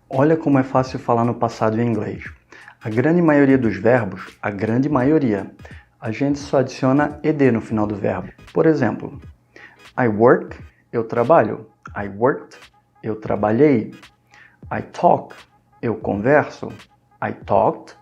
Olha como é fácil falar no passado em inglês. A grande maioria dos verbos, a grande maioria, a gente só adiciona ed no final do verbo. Por exemplo, I work, eu trabalho. I worked, eu trabalhei. I talk, eu converso. I talked,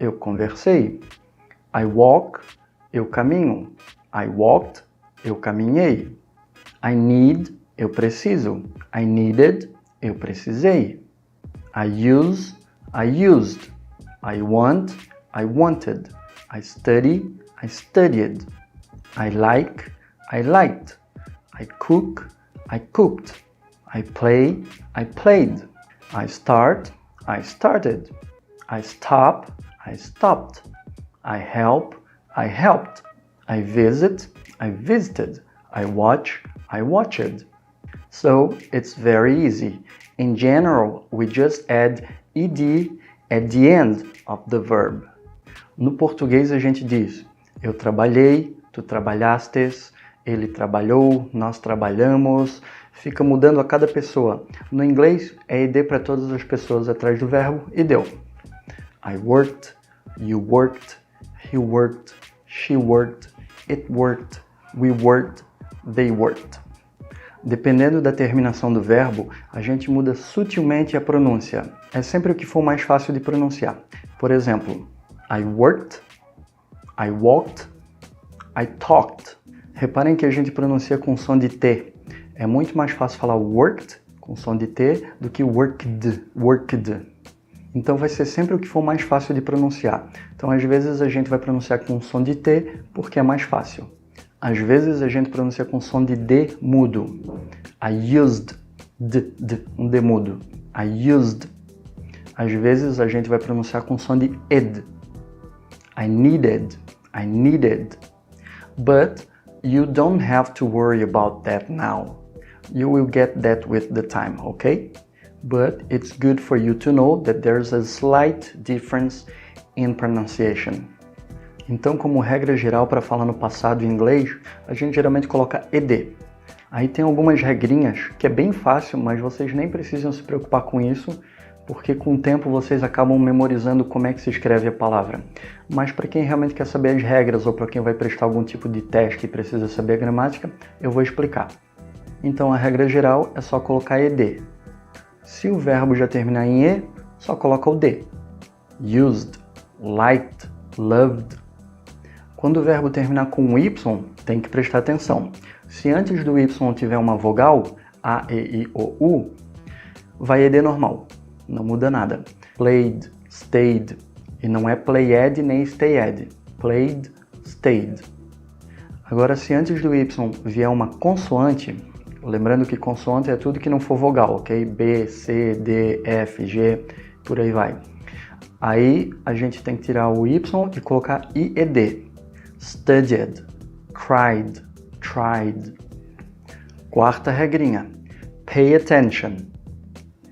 eu conversei. I walk, eu caminho. I walked, eu caminhei. I need, eu preciso. I needed, eu precisei. I use, I used. I want, I wanted. I study, I studied. I like, I liked. I cook, I cooked. I play, I played. I start, I started. I stop, I stopped. I help, I helped. I visit, I visited. I watch, I watched. So it's very easy. In general, we just add ed at the end of the verb. No português a gente diz: eu trabalhei, tu trabalhastes, ele trabalhou, nós trabalhamos. Fica mudando a cada pessoa. No inglês é ed para todas as pessoas atrás do verbo e deu. I worked, you worked, he worked, she worked, it worked, we worked, they worked. Dependendo da terminação do verbo, a gente muda sutilmente a pronúncia. É sempre o que for mais fácil de pronunciar. Por exemplo, I worked, I walked, I talked. Reparem que a gente pronuncia com som de T. É muito mais fácil falar worked com som de T do que worked, worked. Então vai ser sempre o que for mais fácil de pronunciar. Então às vezes a gente vai pronunciar com som de T porque é mais fácil. Às vezes a gente pronuncia com som de D mudo. I used, um D mudo. I used. Às vezes a gente vai pronunciar com som de ed. I needed, I needed. But you don't have to worry about that now. You will get that with the time, okay? But it's good for you to know that there's a slight difference in pronunciation. Então, como regra geral para falar no passado em inglês, a gente geralmente coloca ed. Aí tem algumas regrinhas que é bem fácil, mas vocês nem precisam se preocupar com isso, porque com o tempo vocês acabam memorizando como é que se escreve a palavra. Mas para quem realmente quer saber as regras ou para quem vai prestar algum tipo de teste e precisa saber a gramática, eu vou explicar. Então a regra geral é só colocar ed. Se o verbo já terminar em e, só coloca o d. Used, liked, loved. Quando o verbo terminar com y, tem que prestar atenção. Se antes do y tiver uma vogal, a, e, i, o, u, vai ed normal. Não muda nada. Played, stayed. E não é played nem stayed. Played, stayed. Agora, se antes do y vier uma consoante, lembrando que consoante é tudo que não for vogal, ok? B, C, D, F, G, por aí vai. Aí a gente tem que tirar o y e colocar ied. Studied, cried, tried. Quarta regrinha. Pay attention.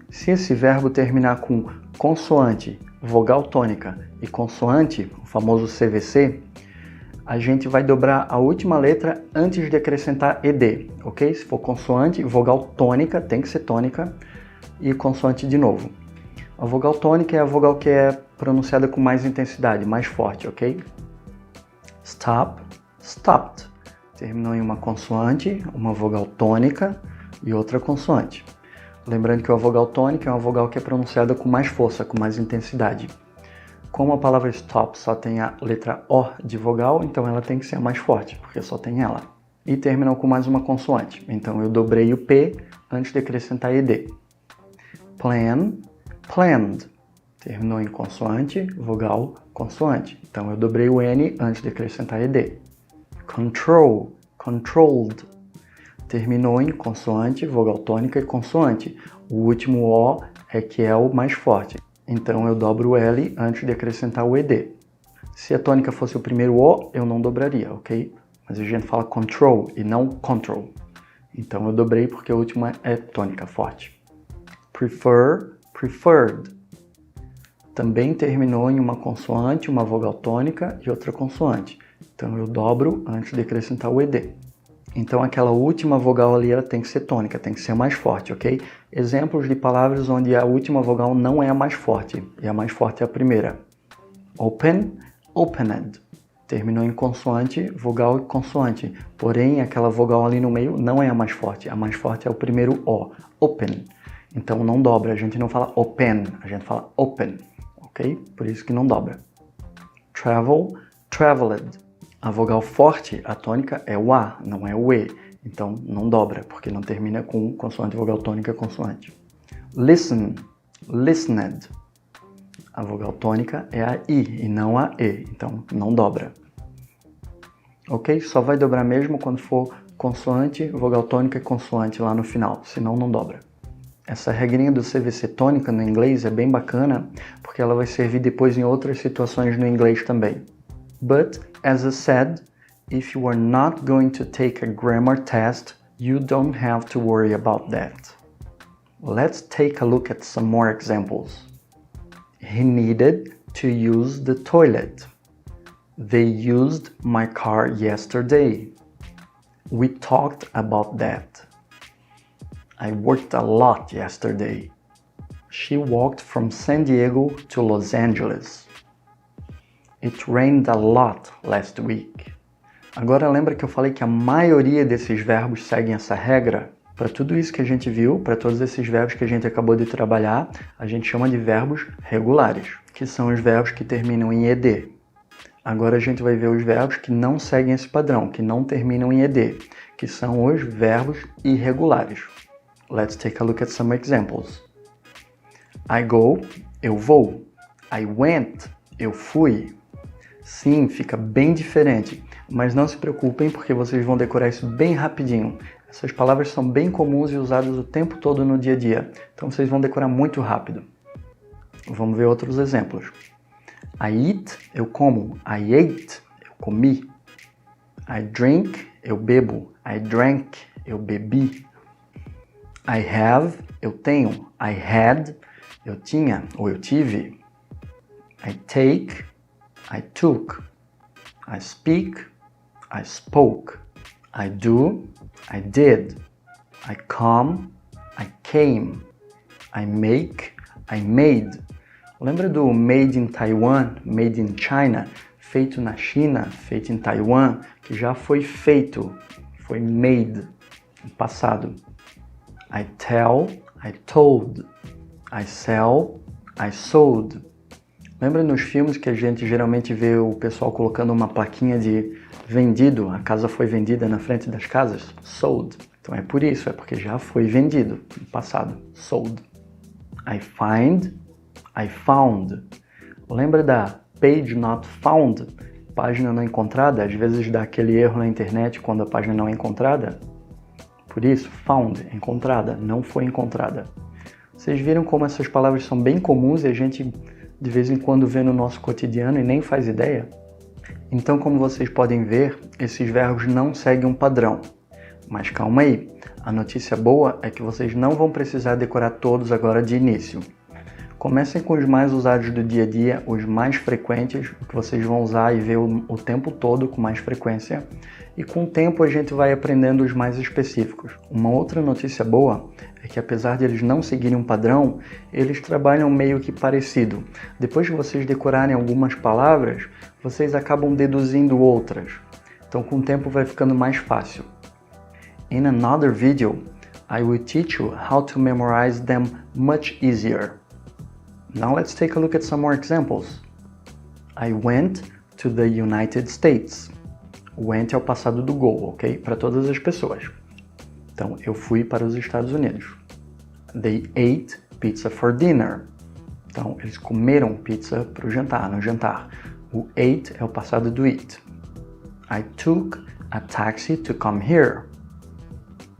Se esse verbo terminar com consoante, vogal tônica e consoante, o famoso CVC, a gente vai dobrar a última letra antes de acrescentar ed, ok? Se for consoante, vogal tônica, tem que ser tônica, e consoante de novo. A vogal tônica é a vogal que é pronunciada com mais intensidade, mais forte, ok? Stop, stopped. Terminou em uma consoante, uma vogal tônica e outra consoante. Lembrando que a vogal tônica é uma vogal que é pronunciada com mais força, com mais intensidade. Como a palavra stop só tem a letra O de vogal, então ela tem que ser a mais forte, porque só tem ela. E terminou com mais uma consoante, então eu dobrei o P antes de acrescentar ed. Plan, planned. Terminou em consoante, vogal, consoante. Então eu dobrei o N antes de acrescentar ed. Control, controlled. Terminou em consoante, vogal tônica e consoante. O último O é que é o mais forte. Então eu dobro o L antes de acrescentar o ed. Se a tônica fosse o primeiro O, eu não dobraria, ok? Mas a gente fala control e não control. Então eu dobrei porque a última é tônica, forte. Prefer, preferred. Também terminou em uma consoante, uma vogal tônica e outra consoante. Então eu dobro antes de acrescentar o ed. Então aquela última vogal ali ela tem que ser tônica, tem que ser mais forte, ok? Exemplos de palavras onde a última vogal não é a mais forte, e a mais forte é a primeira. Open, opened. Terminou em consoante, vogal e consoante. Porém, aquela vogal ali no meio não é a mais forte. A mais forte é o primeiro O, open. Então não dobra, a gente não fala open, a gente fala open, ok? Por isso que não dobra. Travel, traveled. A vogal forte, a tônica, é o A, não é o E. Então não dobra, porque não termina com consoante, vogal tônica, consoante. Listen, listened. A vogal tônica é a I e não a E, então não dobra. Ok? Só vai dobrar mesmo quando for consoante, vogal tônica e consoante lá no final, senão não dobra. Essa regrinha do CVC tônica no inglês é bem bacana, porque ela vai servir depois em outras situações no inglês também. But, as I said, if you are not going to take a grammar test, you don't have to worry about that. Let's take a look at some more examples. He needed to use the toilet. They used my car yesterday. We talked about that. I worked a lot yesterday. She walked from San Diego to Los Angeles. It rained a lot last week. Agora lembra que eu falei que a maioria desses verbos seguem essa regra? Para tudo isso que a gente viu, para todos esses verbos que a gente acabou de trabalhar, a gente chama de verbos regulares, que são os verbos que terminam em ED. Agora a gente vai ver os verbos que não seguem esse padrão, que não terminam em ED, que são os verbos irregulares. Let's take a look at some examples. I go, eu vou. I went, eu fui. Sim, fica bem diferente, mas não se preocupem porque vocês vão decorar isso bem rapidinho. Essas palavras são bem comuns e usadas o tempo todo no dia a dia, então vocês vão decorar muito rápido. Vamos ver outros exemplos. I eat, eu como. I ate, eu comi. I drink, eu bebo. I drank, eu bebi. I have, eu tenho. I had, eu tinha ou eu tive. I take, I took. I speak, I spoke. I do, I did. I come, I came. I make, I made. Lembra do made in Taiwan, made in China? Feito na China, feito em Taiwan, que já foi feito, foi made, no passado. I tell, I told. I sell, I sold. Lembra nos filmes que a gente geralmente vê o pessoal colocando uma plaquinha de vendido, a casa foi vendida na frente das casas? Sold. Então é por isso, é porque já foi vendido no passado, sold. I find, I found. Lembra da page not found? Página não encontrada? Às vezes dá aquele erro na internet quando a página não é encontrada. Por isso, found, encontrada, não foi encontrada. Vocês viram como essas palavras são bem comuns e a gente de vez em quando vê no nosso cotidiano e nem faz ideia? Então, como vocês podem ver, esses verbos não seguem um padrão. Mas calma aí, a notícia boa é que vocês não vão precisar decorar todos agora de início. Comecem com os mais usados do dia a dia, os mais frequentes, que vocês vão usar e ver o tempo todo com mais frequência. E com o tempo a gente vai aprendendo os mais específicos. Uma outra notícia boa é que apesar de eles não seguirem um padrão, eles trabalham meio que parecido. Depois que vocês decorarem algumas palavras, vocês acabam deduzindo outras. Então com o tempo vai ficando mais fácil. In another video, I will teach you how to memorize them much easier. Now let's take a look at some more examples. I went to the United States. Went é o passado do go, ok? Para todas as pessoas. Então, eu fui para os Estados Unidos. They ate pizza for dinner. Então, eles comeram pizza para o jantar, no jantar. O ate é o passado do eat. I took a taxi to come here.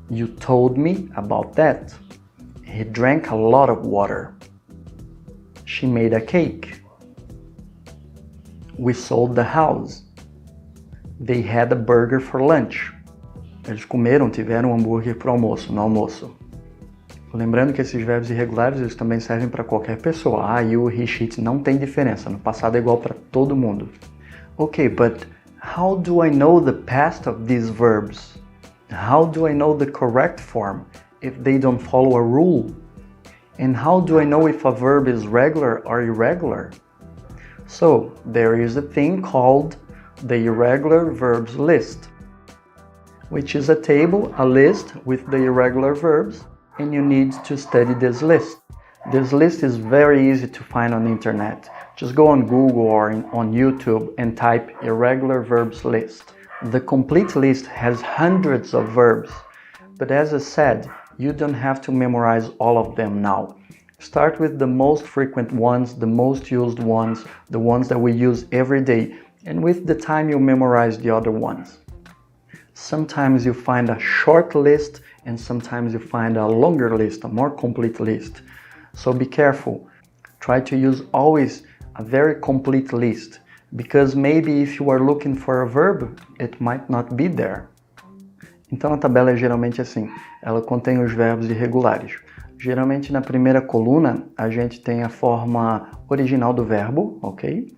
You told me about that. He drank a lot of water. She made a cake. We sold the house. They had a burger for lunch. Eles comeram, tiveram um hambúrguer para o almoço, no almoço. Lembrando que esses verbos irregulares eles também servem para qualquer pessoa. You, he, she, não tem diferença. No passado é igual para todo mundo. Ok, but how do I know the past of these verbs? How do I know the correct form if they don't follow a rule? And how do I know if a verb is regular or irregular? So, there is a thing called the irregular verbs list, which is a table, a list with the irregular verbs, and you need to study this list. This list is very easy to find on the internet. Just go on Google or on YouTube and type irregular verbs list. The complete list has hundreds of verbs, but as I said, you don't have to memorize all of them now. Start with the most frequent ones, the most used ones, the ones that we use every day, and with the time you memorize the other ones. Sometimes you find a short list and sometimes you find a longer list, a more complete list. So be careful. Try to use always a very complete list, because maybe if you are looking for a verb, it might not be there. Então a tabela é geralmente assim, ela contém os verbos irregulares. Geralmente na primeira coluna a gente tem a forma original do verbo, ok?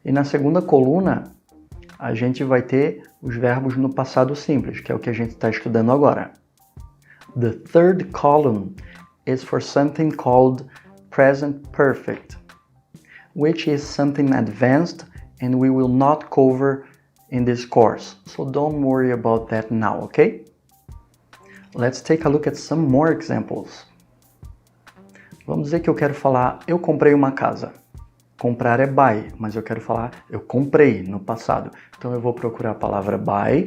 E na segunda coluna a gente vai ter os verbos no passado simples, que é o que a gente está estudando agora. The third column is for something called present perfect, which is something advanced and we will not cover in this course. So don't worry about that now, okay? Let's take a look at some more examples. Vamos dizer que eu quero falar, eu comprei uma casa. Comprar é buy, mas eu quero falar, eu comprei no passado. Então eu vou procurar a palavra buy.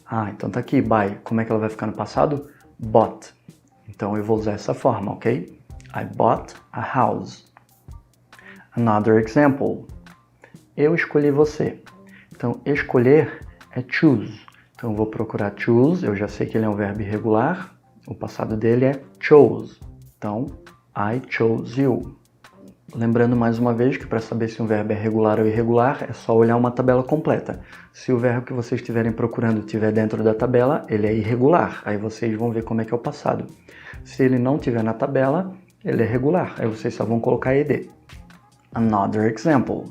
Ah, então tá aqui, buy. Como é que ela vai ficar no passado? Bought. Então eu vou usar essa forma, ok? I bought a house. Another example. Eu escolhi você. Então escolher é choose. Então eu vou procurar choose, eu já sei que ele é um verbo irregular. O passado dele é chose. Então, I chose you. Lembrando mais uma vez que para saber se um verbo é regular ou irregular, é só olhar uma tabela completa. Se o verbo que vocês estiverem procurando estiver dentro da tabela, ele é irregular. Aí vocês vão ver como é que é o passado. Se ele não estiver na tabela, ele é regular. Aí vocês só vão colocar ed. Another example.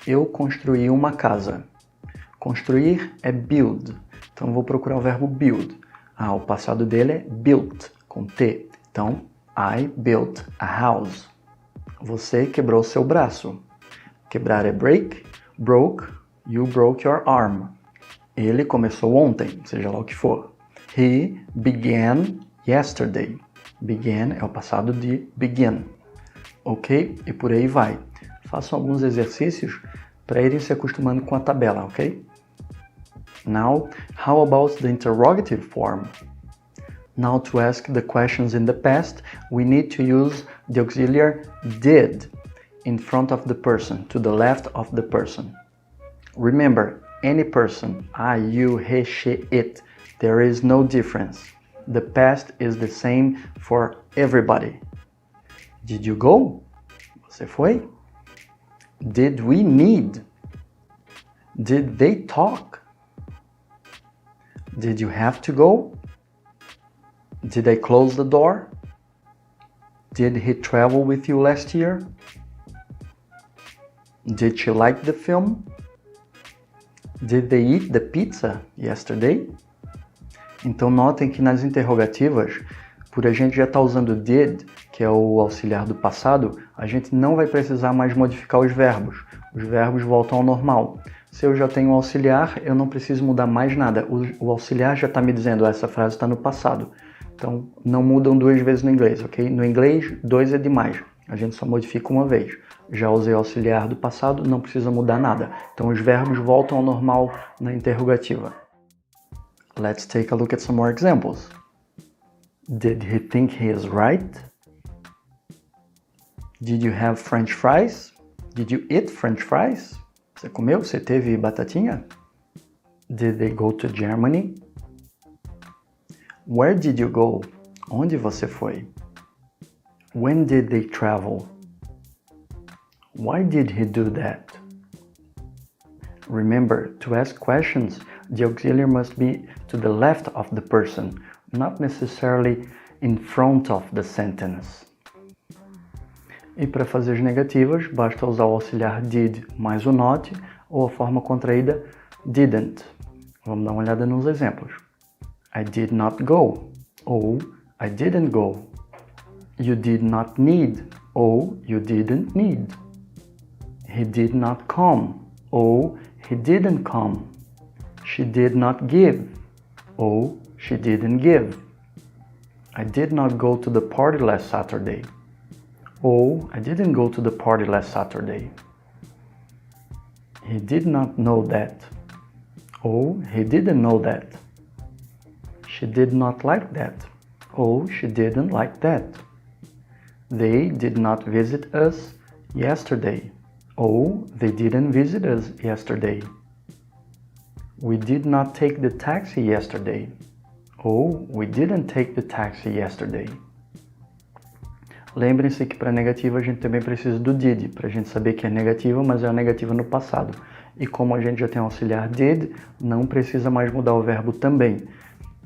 Eu construí uma casa. Construir é build. Então eu vou procurar o verbo build. Ah, o passado dele é built, com T. Então, I built a house. Você quebrou seu braço. Quebrar é break, broke, you broke your arm. Ele começou ontem, seja lá o que for. He began yesterday. Began é o passado de begin. Ok? E por aí vai. Façam alguns exercícios para irem se acostumando com a tabela, ok? Now, how about the interrogative form? Now, to ask the questions in the past, we need to use the auxiliary did in front of the person, to the left of the person. Remember, any person, I, you, he, she, it, there is no difference. The past is the same for everybody. Did you go? Você foi? Did we need? Did they talk? Did you have to go? Did I close the door? Did he travel with you last year? Did she like the film? Did they eat the pizza yesterday? Então notem que nas interrogativas, por a gente já estar usando did, que é o auxiliar do passado, a gente não vai precisar mais modificar os verbos. Os verbos voltam ao normal. Se eu já tenho um auxiliar, eu não preciso mudar mais nada. O auxiliar já está me dizendo, essa frase está no passado. Então, não mudam duas vezes no inglês, ok? No inglês, dois é demais. A gente só modifica uma vez. Já usei o auxiliar do passado, não precisa mudar nada. Então, os verbos voltam ao normal na interrogativa. Let's take a look at some more examples. Did he think he is right? Did you have French fries? Did you eat French fries? Você comeu? Você teve batatinha? Did they go to Germany? Where did you go? Onde você foi? When did they travel? Why did he do that? Remember, to ask questions, the auxiliary must be to the left of the person, not necessarily in front of the sentence. E para fazer as negativas, basta usar o auxiliar did mais o not ou a forma contraída didn't. Vamos dar uma olhada nos exemplos. I did not go. Oh, I didn't go. You did not need. Oh, you didn't need. He did not come. Oh, he didn't come. She did not give. Oh, she didn't give. I did not go to the party last Saturday. Oh, I didn't go to the party last Saturday. He did not know that. Oh, he didn't know that. She did not like that. Oh, she didn't like that. They did not visit us yesterday. Oh, they didn't visit us yesterday. We did not take the taxi yesterday. Oh, we didn't take the taxi yesterday. Lembrem-se que para negativa a gente também precisa do did, para a gente saber que é negativa, mas é uma negativa no passado. E como a gente já tem o auxiliar did, não precisa mais mudar o verbo também.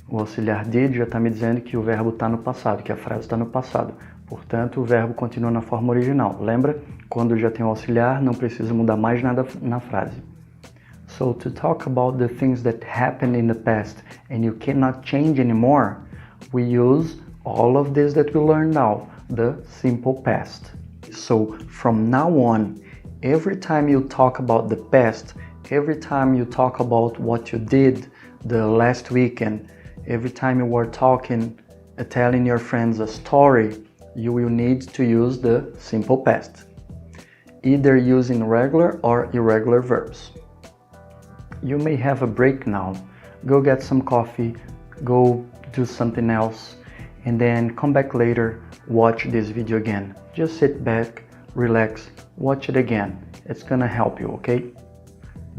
O auxiliar did já está me dizendo que o verbo está no passado, que a frase está no passado. Portanto, o verbo continua na forma original. Lembra? Quando já tem o auxiliar, não precisa mudar mais nada na frase. So, to talk about the things that happened in the past and you cannot change anymore, we use all of this that we learned now, the simple past. So, from now on, every time you talk about the past, every time you talk about what you did the last weekend, every time you were talking, telling your friends a story, you will need to use the simple past, either using regular or irregular verbs. You may have a break now. Go get some coffee, go do something else, and then come back later, watch this video again. Just sit back, relax, watch it again. It's gonna help you, okay?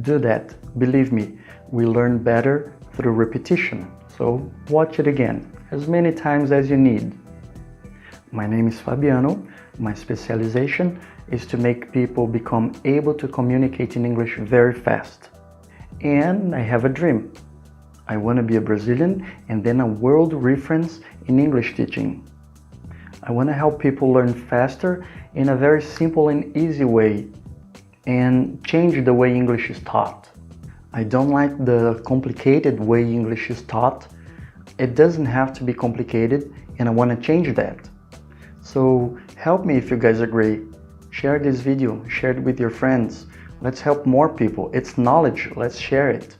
Do that. Believe me, we learn better through repetition. So watch it again, as many times as you need. My name is Fabiano. My specialization is to make people become able to communicate in English very fast. And I have a dream. I want to be a Brazilian and then a world reference in English teaching. I want to help people learn faster in a very simple and easy way and change the way English is taught. I don't like the complicated way English is taught. It doesn't have to be complicated and I want to change that. So help me if you guys agree. Share this video, share it with your friends. Let's help more people. It's knowledge, let's share it.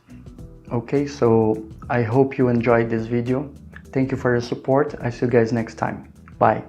Okay, so I hope you enjoyed this video. Thank you for your support. I see you guys next time. Bye.